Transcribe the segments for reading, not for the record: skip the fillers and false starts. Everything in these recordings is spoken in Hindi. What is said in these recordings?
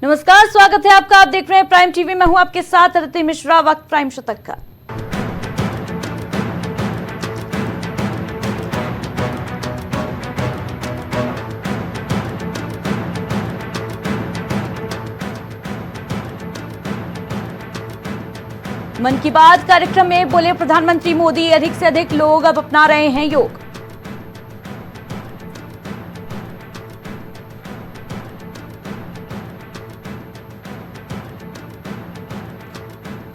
नमस्कार, स्वागत है आपका। आप देख रहे हैं प्राइम टीवी। मैं हूं आपके साथ अदिति मिश्रा। वक्त प्राइम शतक का। मन की बात कार्यक्रम में बोले प्रधानमंत्री मोदी, अधिक से अधिक लोग अब अपना रहे हैं योग।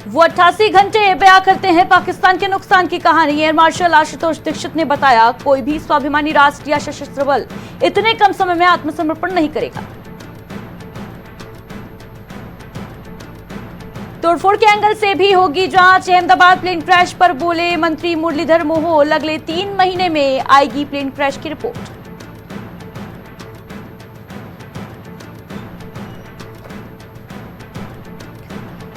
वो 88 घंटे बयां करते हैं पाकिस्तान के नुकसान की कहानी। एयर मार्शल आशुतोष दीक्षित ने बताया, कोई भी स्वाभिमानी राष्ट्र या सशस्त्र बल इतने कम समय में आत्मसमर्पण नहीं करेगा। तोड़फोड़ के एंगल से भी होगी जांच। अहमदाबाद प्लेन क्रैश पर बोले मंत्री मुरलीधर मोहोल, अगले 3 महीने में आएगी प्लेन क्रैश की रिपोर्ट।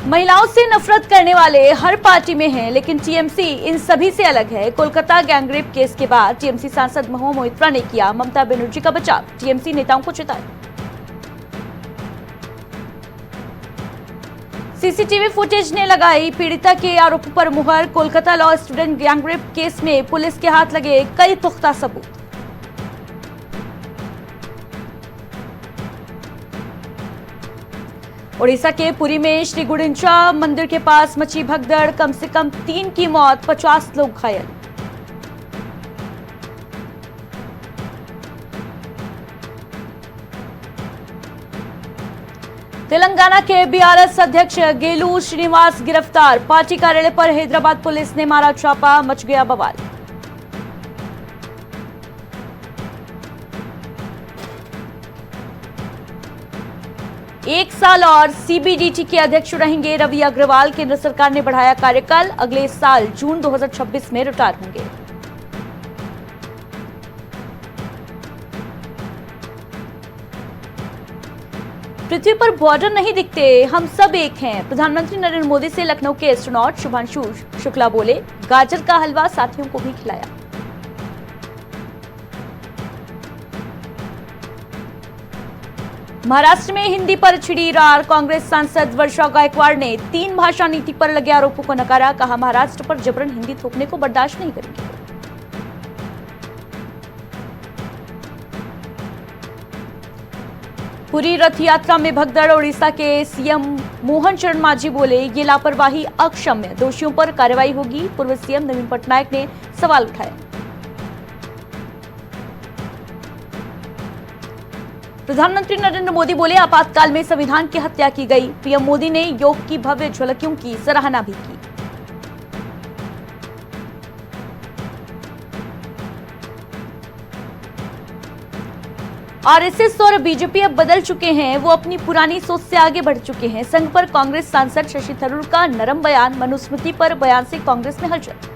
महिलाओं से नफरत करने वाले हर पार्टी में हैं, लेकिन टीएमसी इन सभी से अलग है। कोलकाता गैंगरेप केस के बाद टीएमसी सांसद महुआ मोइत्रा ने किया ममता बनर्जी का बचाव। टीएमसी नेताओं को चिताया। सीसीटीवी फुटेज ने लगाई पीड़िता के आरोपों पर मुहर। Kolkata law student gangrape case में पुलिस के हाथ लगे कई पुख्ता सबूत। ओडिशा के पुरी में श्री गुंडीचा मंदिर के पास मची भगदड़, कम से कम 3 की मौत, 50 लोग घायल। तेलंगाना के बीआरएस अध्यक्ष गेलू श्रीनिवास गिरफ्तार। पार्टी कार्यालय पर हैदराबाद पुलिस ने मारा छापा, मच गया बवाल। एक साल और सीबीडीटी के अध्यक्ष रहेंगे रवि अग्रवाल। केंद्र सरकार ने बढ़ाया कार्यकाल, अगले साल जून 2026 में रिटायर होंगे। पृथ्वी पर बॉर्डर नहीं दिखते, हम सब एक हैं। प्रधानमंत्री नरेंद्र मोदी से लखनऊ के एस्ट्रोनॉट शुभांशु शुक्ला बोले, गाजर का हलवा साथियों को भी खिलाया। महाराष्ट्र में हिंदी पर छिड़ी रार। कांग्रेस सांसद वर्षा गायकवाड़ ने 3 भाषा नीति पर लगे आरोपों को नकारा। कहा, महाराष्ट्र पर जबरन हिंदी थोपने को बर्दाश्त नहीं करेंगे। पूरी रथ यात्रा में भगदड़। ओडिशा के सीएम मोहन चरण मांझी बोले, ये लापरवाही अक्षम्य, दोषियों पर कार्रवाई होगी। पूर्व सीएम नवीन पटनायक ने सवाल उठाया। प्रधानमंत्री नरेंद्र मोदी बोले, आपातकाल में संविधान की हत्या की गई। पीएम मोदी ने योग की भव्य झलकियों की सराहना भी की। आरएसएस और बीजेपी अब बदल चुके हैं, वो अपनी पुरानी सोच से आगे बढ़ चुके हैं। संघ पर कांग्रेस सांसद शशि थरूर का नरम बयान। मनुस्मृति पर बयान से कांग्रेस में हलचल।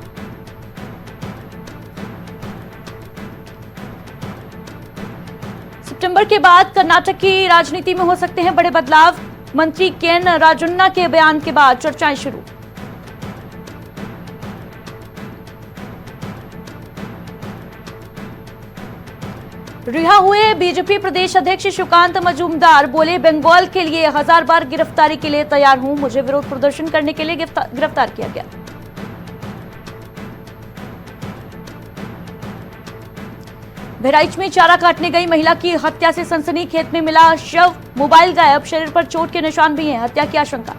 सितंबर के बाद कर्नाटक की राजनीति में हो सकते हैं बड़े बदलाव। मंत्री केएन राजन्ना के बयान के बाद चर्चाएं शुरू। रिहा हुए बीजेपी प्रदेश अध्यक्ष सुकांत मजूमदार बोले, बंगाल के लिए 1000 बार गिरफ्तारी के लिए तैयार हूं। मुझे विरोध प्रदर्शन करने के लिए गिरफ्तार किया गया। बहराइच में चारा काटने गई महिला की हत्या से सनसनी। खेत में मिला शव, मोबाइल गायब, शरीर पर चोट के निशान भी हैं। हत्या की आशंका।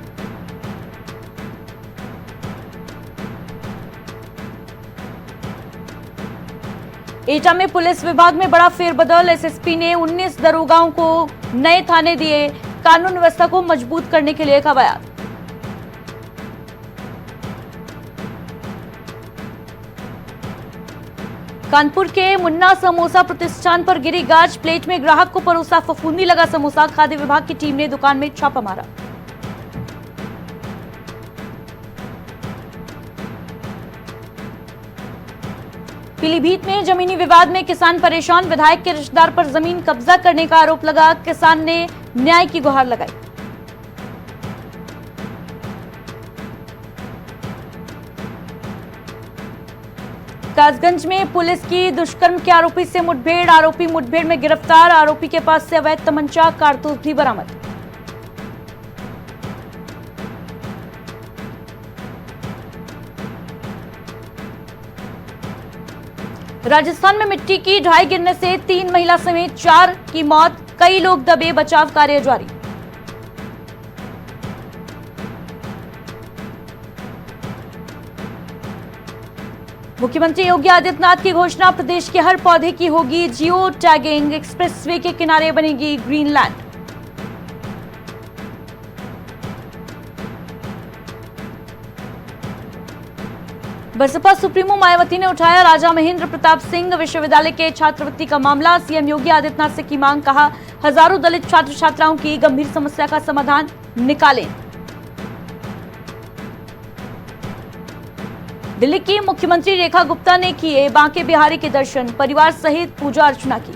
एटा में पुलिस विभाग में बड़ा फेरबदल। एसएसपी ने 19 दरोगाओं को नए थाने दिए। कानून व्यवस्था को मजबूत करने के लिए कहा बयान। कानपुर के मुन्ना समोसा प्रतिष्ठान पर गिरी गाज। प्लेट में ग्राहक को परोसा फफूंदी लगा समोसा। खाद्य विभाग की टीम ने दुकान में छापा मारा। पीलीभीत में जमीनी विवाद में किसान परेशान। विधायक के रिश्तेदार पर जमीन कब्जा करने का आरोप लगा। किसान ने न्याय की गुहार लगाई। कासगंज में पुलिस की दुष्कर्म के आरोपी से मुठभेड़। आरोपी मुठभेड़ में गिरफ्तार। आरोपी के पास से अवैध तमंचा, कारतूस भी बरामद। राजस्थान में मिट्टी की ढाई गिरने से 3 महिला समेत 4 की मौत, कई लोग दबे, बचाव कार्य जारी। मुख्यमंत्री योगी आदित्यनाथ की घोषणा, प्रदेश के हर पौधे की होगी जियो टैगिंग, एक्सप्रेसवे के किनारे बनेगी green land. BSP supremo Mayawati ने उठाया राजा महेंद्र प्रताप सिंह विश्वविद्यालय के छात्रवृत्ति का मामला, सीएम योगी आदित्यनाथ से की मांग, कहा हजारों दलित छात्र छात्राओं की गंभीर समस्या का समाधान निकालें। दिल्ली की मुख्यमंत्री रेखा गुप्ता ने किए बांके बिहारी के दर्शन, परिवार सहित पूजा अर्चना की।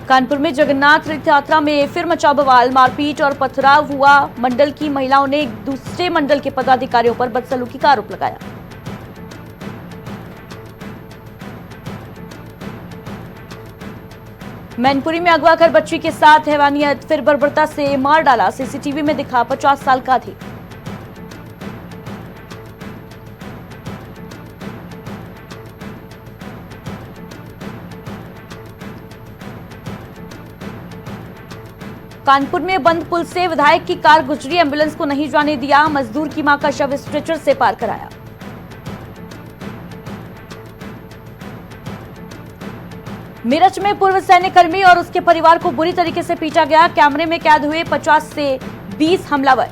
कानपुर में जगन्नाथ रथ यात्रा में फिर मचा बवाल, मारपीट और पथराव हुआ। मंडल की महिलाओं ने एक दूसरे मंडल के पदाधिकारियों पर बदसलूकी का आरोप लगाया। मैनपुरी में अगवा कर बच्ची के साथ हैवानियत, फिर बर्बरता से मार डाला, सीसीटीवी में दिखा 50 साल का अधिक। कानपुर में बंद पुल से विधायक की कार गुजरी, एम्बुलेंस को नहीं जाने दिया, मजदूर की मां का शव स्ट्रेचर से पार कराया। मेरठ में पूर्व सैन्य कर्मी और उसके परिवार को बुरी तरीके से पीटा गया, कैमरे में कैद हुए 50 से 20 हमलावर।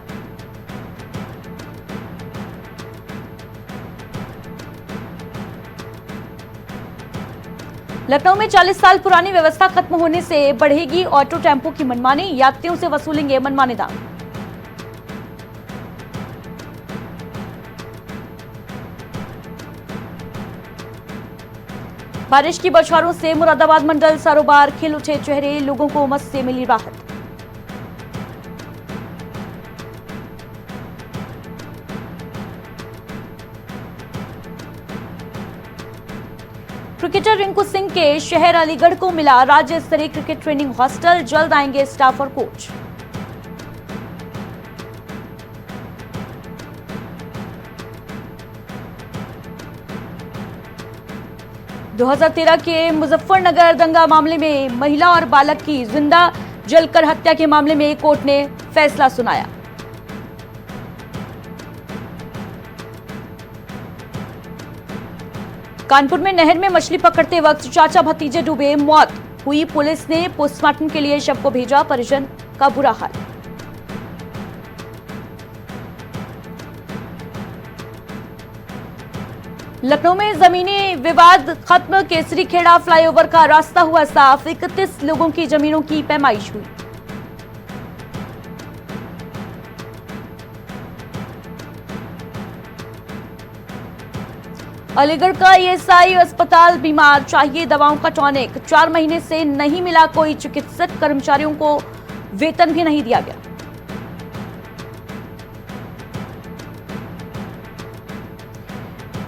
लखनऊ में 40 साल पुरानी व्यवस्था खत्म होने से बढ़ेगी ऑटो टेम्पो की मनमानी, यात्रियों से वसूलेंगे मनमाने दाम। बारिश की बौछारों से मुरादाबाद मंडल सरोबार, खिल उठे चेहरे, लोगों को उमस से मिली राहत। क्रिकेटर रिंकू सिंह के शहर अलीगढ़ को मिला राज्य स्तरीय क्रिकेट ट्रेनिंग हॉस्टल, जल्द आएंगे स्टाफ और कोच। – 2013 के मुजफ्फरनगर दंगा मामले में महिला और बालक की जिंदा जलकर हत्या के मामले में कोर्ट ने फैसला सुनाया। कानपुर में नहर में मछली पकड़ते वक्त चाचा भतीजे डूबे, मौत हुई। पुलिस ने पोस्टमार्टम के लिए शव को भेजा, परिजन का बुरा हाल। लखनऊ में जमीनी विवाद खत्म, केसरी खेड़ा फ्लाईओवर का रास्ता हुआ साफ, 31 लोगों की जमीनों की पैमाइश हुई। अलीगढ़ का ईएसआई अस्पताल बीमार, चाहिए दवाओं का टॉनिक, 4 महीने से नहीं मिला कोई चिकित्सक, कर्मचारियों को वेतन भी नहीं दिया गया।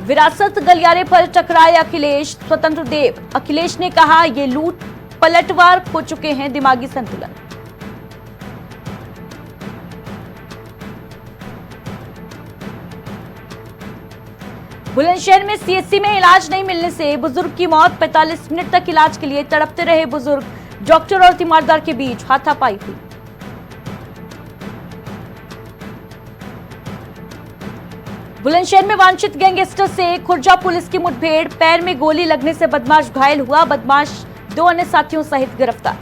विरासत गलियारे पर टकराए अखिलेश, स्वतंत्र देव, अखिलेश ने कहा ये लूट पलटवार खो चुके हैं दिमागी संतुलन। बुलंदशहर में सीएचसी में इलाज नहीं मिलने से बुजुर्ग की मौत, 45 मिनट तक इलाज के लिए तड़पते रहे बुजुर्ग, डॉक्टर और तीमारदार के बीच हाथापाई हुई। बुलंदशहर में वांछित गैंगस्टर से खुर्जा पुलिस की मुठभेड़, पैर में गोली लगने से बदमाश घायल हुआ, बदमाश 2 अन्य साथियों सहित गिरफ्तार।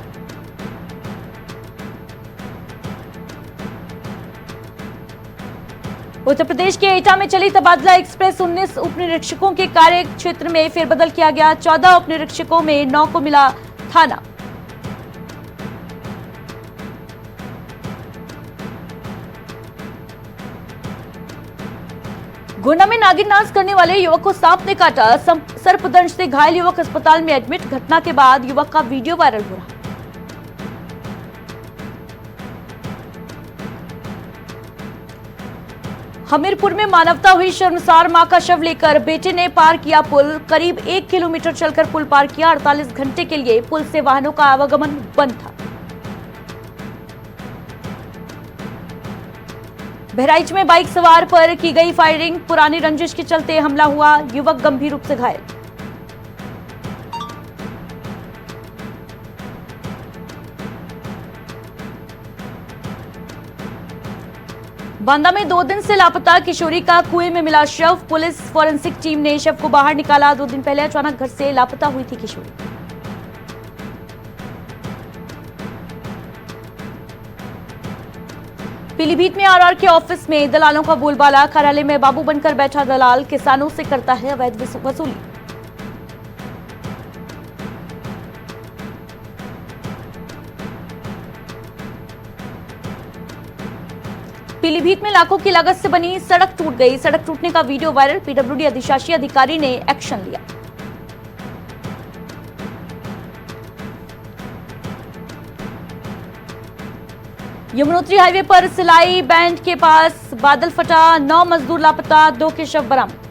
उत्तर प्रदेश के एटा में चली तबादला एक्सप्रेस, 19 उप निरीक्षकों के कार्य क्षेत्र में फेरबदल किया गया, 14 उप निरीक्षकों में 9 को मिला थाना। गोंडा में नागिन नाच करने वाले युवक को सांप ने काटा, सर्पदंश से घायल युवक अस्पताल में एडमिट, घटना के बाद युवक का वीडियो वायरल हो रहा। हमीरपुर में मानवता हुई शर्मसार, मां का शव लेकर बेटे ने पार किया पुल, करीब 1 किलोमीटर चलकर पुल पार किया, 48 घंटे के लिए पुल से वाहनों का आवागमन बंद था। बहराइच में बाइक सवार पर की गई फायरिंग, पुरानी रंजिश के चलते हमला हुआ, युवक गंभीर रूप से घायल। बांदा में 2 दिन से लापता किशोरी का कुएं में मिला शव, पुलिस फॉरेंसिक टीम ने शव को बाहर निकाला। 2 दिन पहले अचानक घर से लापता हुई थी किशोरी। पीलीभीत में आरआर के ऑफिस में दलालों का बोलबाला, कार्यालय में बाबू बनकर बैठा दलाल किसानों से करता है अवैध वसूली। पीलीभीत में लाखों की लागत से बनी सड़क टूट गई, सड़क टूटने का वीडियो वायरल, पीडब्ल्यूडी अधिशासी अधिकारी ने एक्शन लिया। यमुनोत्री हाईवे पर सिलाई बैंड के पास बादल फटा, 9 मजदूर लापता, 2 के शव बरामद।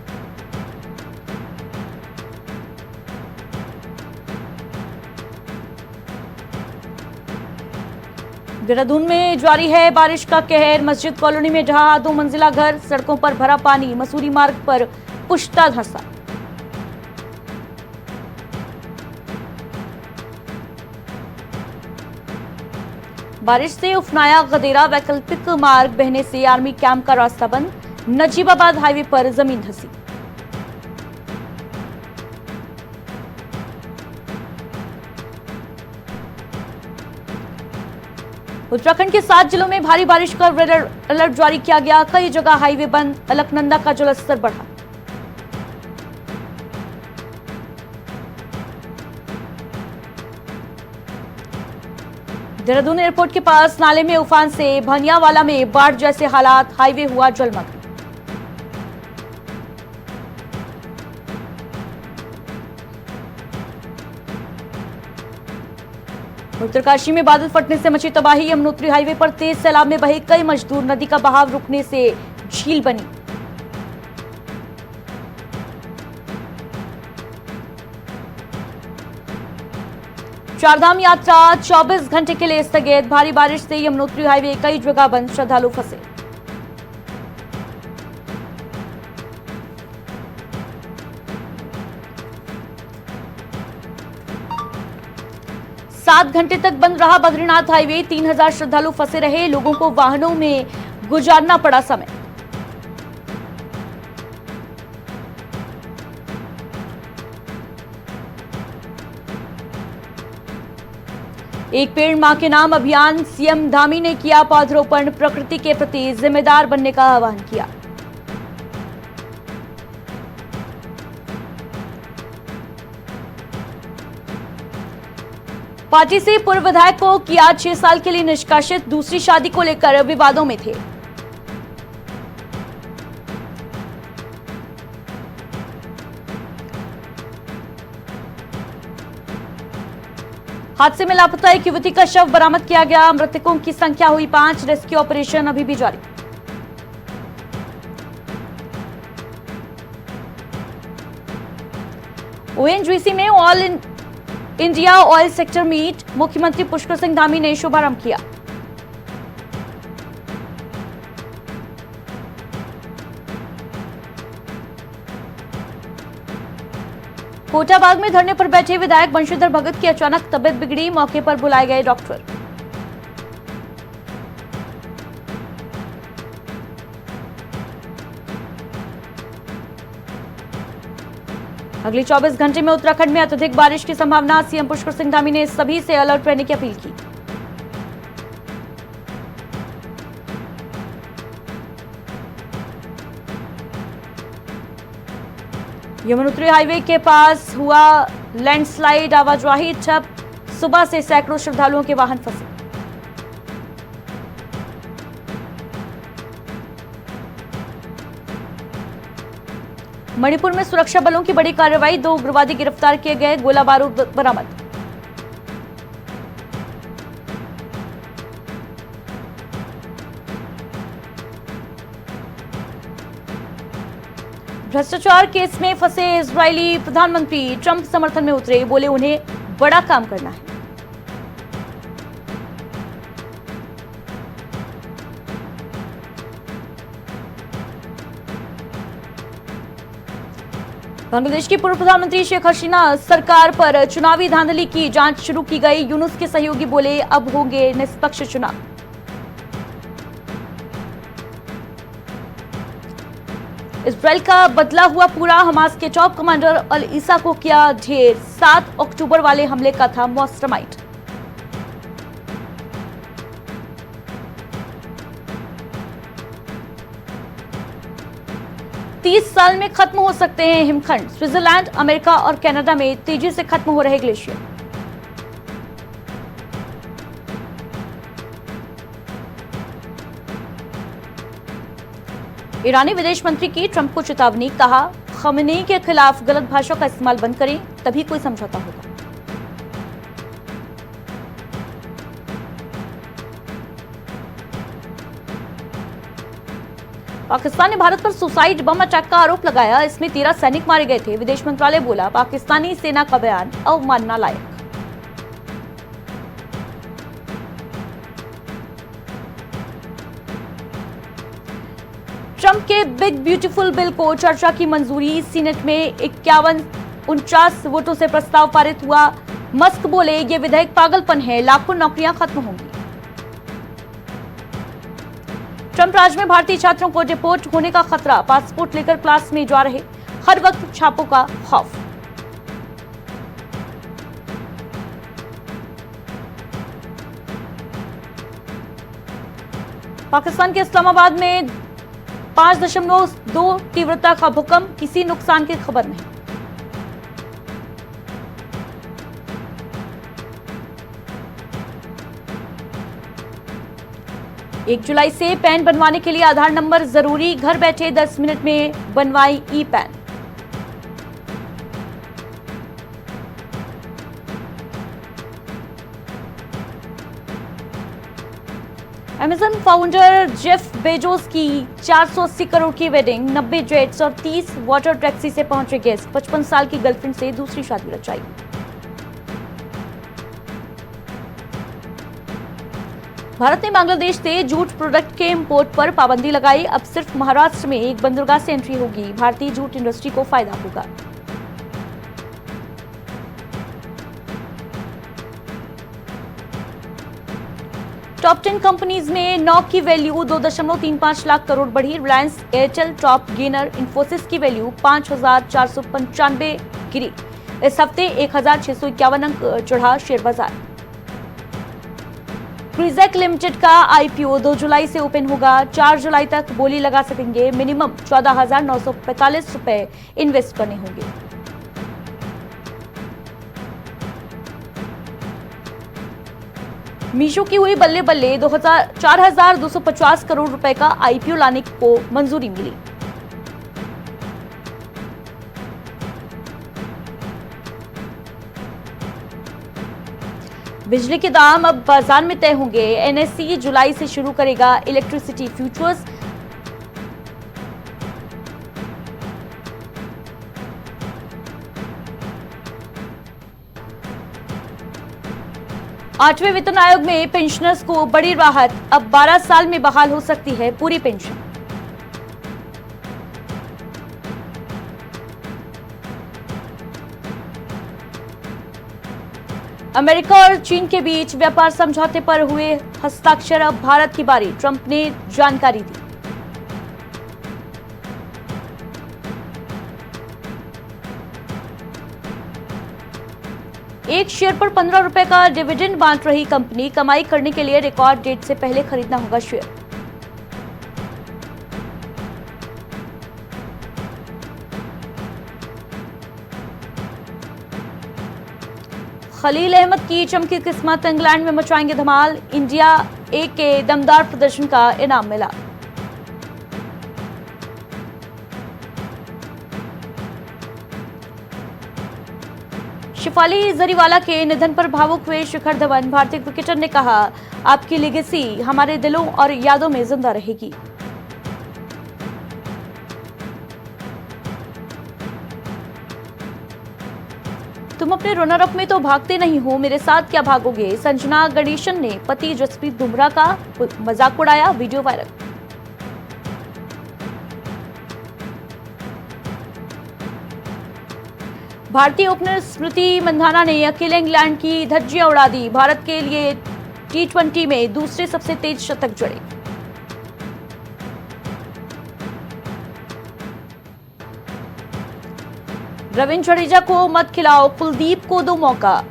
देहरादून में जारी है बारिश का कहर, मस्जिद कॉलोनी में ढहा 2 मंजिला घर, सड़कों पर भरा पानी, मसूरी मार्ग पर पुश्ता धंसा। बारिश से उफनाया गदेरा, वैकल्पिक मार्ग बहने से आर्मी कैंप का रास्ता बंद, नजीबाबाद हाईवे पर जमीन धंसी। उत्तराखंड के 7 जिलों में भारी बारिश का रेड अलर्ट जारी किया गया, कई जगह हाईवे बंद, अलकनंदा का जलस्तर बढ़ा। देहरादून एयरपोर्ट के पास नाले में उफान से भनियावाला में बाढ़ जैसे हालात, हाईवे हुआ जलमग्न। उत्तरकाशी में बादल फटने से मची तबाही, यमुनोत्री हाईवे पर तेज सैलाब में बहे कई मजदूर, नदी का बहाव रुकने से झील बनी। चारधाम यात्रा 24 घंटे के लिए स्थगित, भारी बारिश से यमुनोत्री हाईवे कई जगह बंद, श्रद्धालु फंसे। सात घंटे तक बंद रहा बद्रीनाथ हाईवे, 3000 श्रद्धालु फंसे रहे, लोगों को वाहनों में गुजारना पड़ा समय। एक पेड़ मां के नाम अभियान, सीएम धामी ने किया पौधरोपण, प्रकृति के प्रति जिम्मेदार बनने का आह्वान किया। पार्टी से पूर्व विधायक को किया 6 साल के लिए निष्कासित, दूसरी शादी को लेकर विवादों में थे। हादसे में लापता एक युवती का शव बरामद किया गया, मृतकों की संख्या हुई 5, रेस्क्यू ऑपरेशन अभी भी जारी। ओएनजीसी में all India oil sector meet, मुख्यमंत्री पुष्कर सिंह धामी ने शुभारंभ किया। कोटाबाग में धरने पर बैठे विधायक बंशीधर भगत की अचानक तबियत बिगड़ी, मौके पर बुलाए गए डॉक्टर। अगले 24 घंटे में उत्तराखंड में अत्यधिक बारिश की संभावना, सीएम पुष्कर सिंह धामी ने सभी से अलर्ट रहने की अपील की। यमुनोत्री हाईवे के पास हुआ लैंडस्लाइड, आवाजाही ठप, सुबह से सैकड़ों श्रद्धालुओं के वाहन फंसे। मणिपुर में सुरक्षा बलों की बड़ी कार्रवाई, 2 उग्रवादी गिरफ्तार किए गए, गोला बारूद बरामद। भ्रष्टाचार केस में फंसे इजरायली प्रधानमंत्री ट्रंप समर्थन में उतरे, बोले उन्हें बड़ा काम करना है। बांग्लादेश की पूर्व प्रधानमंत्री शेख हसीना सरकार पर चुनावी धांधली की जांच शुरू की गई। यूनुस के सहयोगी बोले अब होंगे निष्पक्ष चुनाव। इजराइल का बदला हुआ पूरा, हमास के टॉप कमांडर अल ईसा को किया ढेर। 7 अक्टूबर वाले हमले का था मास्टरमाइंड। तीस साल में खत्म हो सकते हैं हिमखंड। स्विट्जरलैंड, अमेरिका और कनाडा में तेजी से खत्म हो रहे ग्लेशियर। ईरानी विदेश मंत्री की ट्रंप को चेतावनी, कहा खमेनी के खिलाफ गलत भाषा का इस्तेमाल बंद करें तभी कोई समझौता होगा। पाकिस्तान ने भारत पर सुसाइड बम अटैक का आरोप लगाया। इसमें 13 सैनिक मारे गए थे। विदेश मंत्रालय बोला पाकिस्तानी सेना का बयान अवमानना लायक। ट्रंप के बिग ब्यूटीफुल बिल को चर्चा की मंजूरी। सीनेट में 51-49 वोटों से प्रस्ताव पारित हुआ। मस्क बोले ये विधेयक पागलपन है, लाखों नौकरियां खत्म होंगी। ट्रंप राज में भारतीय छात्रों को डिपोर्ट होने का खतरा। पासपोर्ट लेकर क्लास में जा रहे, हर वक्त छापों का खौफ। पाकिस्तान के इस्लामाबाद में 5.2 तीव्रता का भूकंप, किसी नुकसान की खबर नहीं। एक जुलाई से पैन बनवाने के लिए आधार नंबर जरूरी। घर बैठे 10 मिनट में बनवाई e PAN. Amazon founder Jeff Bezos की 480 करोड़ की वेडिंग, 90 जेट्स और 30 वाटर टैक्सी से पहुंचे गेस्ट। 55 साल की गर्लफ्रेंड से दूसरी शादी रचाई। भारत ने बांग्लादेश से जूट प्रोडक्ट के इंपोर्ट पर पाबंदी लगाई। अब सिर्फ महाराष्ट्र में एक बंदरगाह से एंट्री होगी। भारतीय जूट इंडस्ट्री को फायदा होगा। टॉप 10 कंपनीज में नॉक की वैल्यू 2.35 लाख करोड़ बढ़ी। Reliance, Airtel top gainer. Infosys की वैल्यू 5,495 गिरी। इस हफ्ते 1,651 अंक चढ़ा शेयर बाजार। क्रिजेक लिमिटेड का आईपीओ 2 जुलाई से ओपन होगा। 4 जुलाई तक बोली लगा सकेंगे। मिनिमम 14,945 रुपए इन्वेस्ट करने होंगे। मीशो की हुई बल्ले बल्ले। 4,250 करोड़ रुपए का आईपीओ लाने को मंजूरी मिली। बिजली के दाम अब बाजार में तय होंगे। एनएसई जुलाई से शुरू करेगा इलेक्ट्रिसिटी फ्यूचर्स। आठवें वेतन आयोग में पेंशनर्स को बड़ी राहत। अब 12 साल में बहाल हो सकती है पूरी पेंशन। अमेरिका और चीन के बीच व्यापार समझौते पर हुए हस्ताक्षर। अब भारत की बारी, ट्रंप ने जानकारी दी। एक शेयर पर 15 रुपए का डिविडेंड बांट रही कंपनी। कमाई करने के लिए रिकॉर्ड डेट से पहले खरीदना होगा शेयर। खलील अहमद की चमकी किस्मत। इंग्लैंड में मचाएंगे धमाल। इंडिया ए के दमदार प्रदर्शन का इनाम मिला। शिफाली जरीवाला के निधन पर भावुक हुए शिखर धवन। भारतीय क्रिकेटर ने कहा आपकी लेगेसी हमारे दिलों और यादों में जिंदा रहेगी। तुम अपने रनर अप में तो भागते नहीं हो, मेरे साथ क्या भागोगे। संजना गणेशन ने पति जसप्रीत बुमराह का मजाक उड़ाया। Video viral. भारतीय ओपनर स्मृति मंधाना ने अकेले इंग्लैंड की धज्जियां उड़ा दी। भारत के लिए T20 में दूसरे सबसे तेज शतक जड़े। रविंद्र जडेजा को मत खिलाओ, कुलदीप को दो मौका।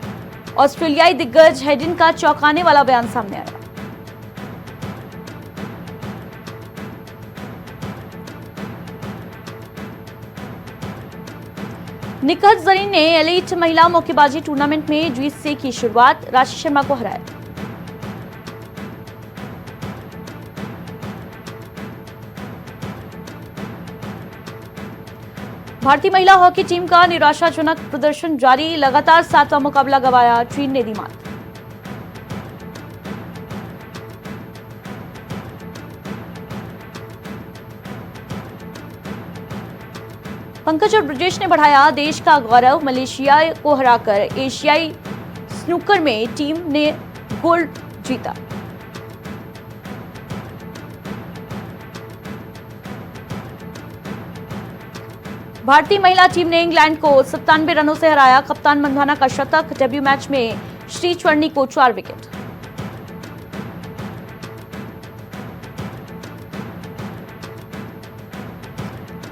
ऑस्ट्रेलियाई दिग्गज हेडिन का चौंकाने वाला बयान सामने आया। निखत जरीन ने एलीट महिला मुक्केबाजी टूर्नामेंट में जीत से की शुरुआत, राशि शर्मा को हराया। भारतीय महिला हॉकी टीम का निराशाजनक प्रदर्शन जारी, लगातार 7वां मुकाबला गंवाया, टीम ने दी मात। पंकज और ब्रजेश ने बढ़ाया देश का गौरव, मलेशिया को हराकर एशियाई स्नूकर में टीम ने गोल्ड जीता। भारतीय महिला टीम ने इंग्लैंड को 97 रनों से हराया, कप्तान मंधाना का शतक, डेब्यू मैच में श्री चवर्णी को 4 विकेट।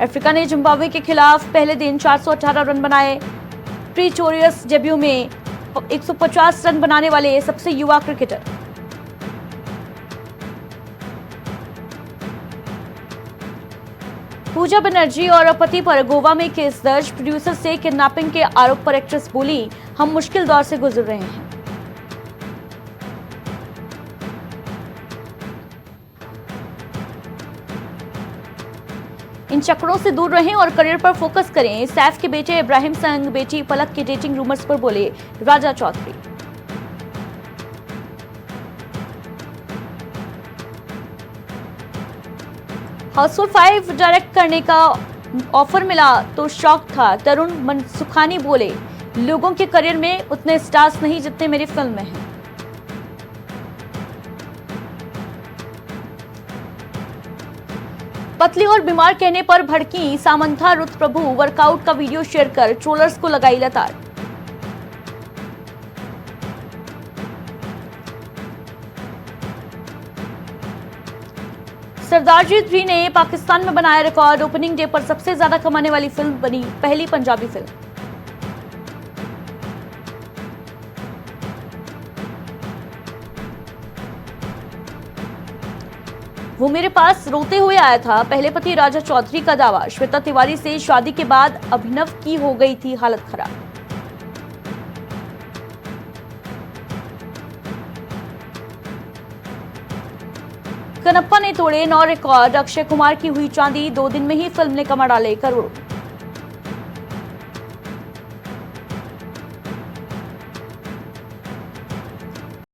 अफ्रीका ने जिम्बाब्वे के खिलाफ पहले दिन 418 रन बनाए। प्रीटोरियस डेब्यू में 150 रन बनाने वाले सबसे युवा क्रिकेटर। पूजा बनर्जी और पति पर गोवा में केस दर्ज, प्रोड्यूसर से किडनैपिंग के आरोप पर एक्ट्रेस बोली, हम मुश्किल दौर से गुजर रहे हैं। इन चक्रों से दूर रहें और करियर पर फोकस करें, सैफ के बेटे इब्राहिम संग बेटी पलक के डेटिंग रूमर्स पर बोले राजा चौधरी। हाउसफुल 5 डायरेक्ट करने का ऑफर मिला तो शौक था, तरुण मनसुखानी बोले, लोगों के करियर में उतने स्टार्स नहीं जितने मेरी फिल्म में हैं। पतली और बीमार कहने पर भड़की सामंथा रुत प्रभु, वर्कआउट का वीडियो शेयर कर ट्रोलर्स को लगाई लताड़। सरदार जी 3 ने पाकिस्तान में बनाया रिकॉर्ड, ओपनिंग डे पर सबसे ज्यादा कमाने वाली फिल्म बनी पहली पंजाबी फिल्म। वो मेरे पास रोते हुए आया था, पहले पति राजा चौधरी का दावा। श्वेता तिवारी से शादी के बाद अभिनव की हो गई थी हालत खराब। कनप्पा ने तोड़े 9 रिकॉर्ड, अक्षय कुमार की हुई चांदी, 2 दिन में ही फिल्म ने कमा डाले करोड़ों।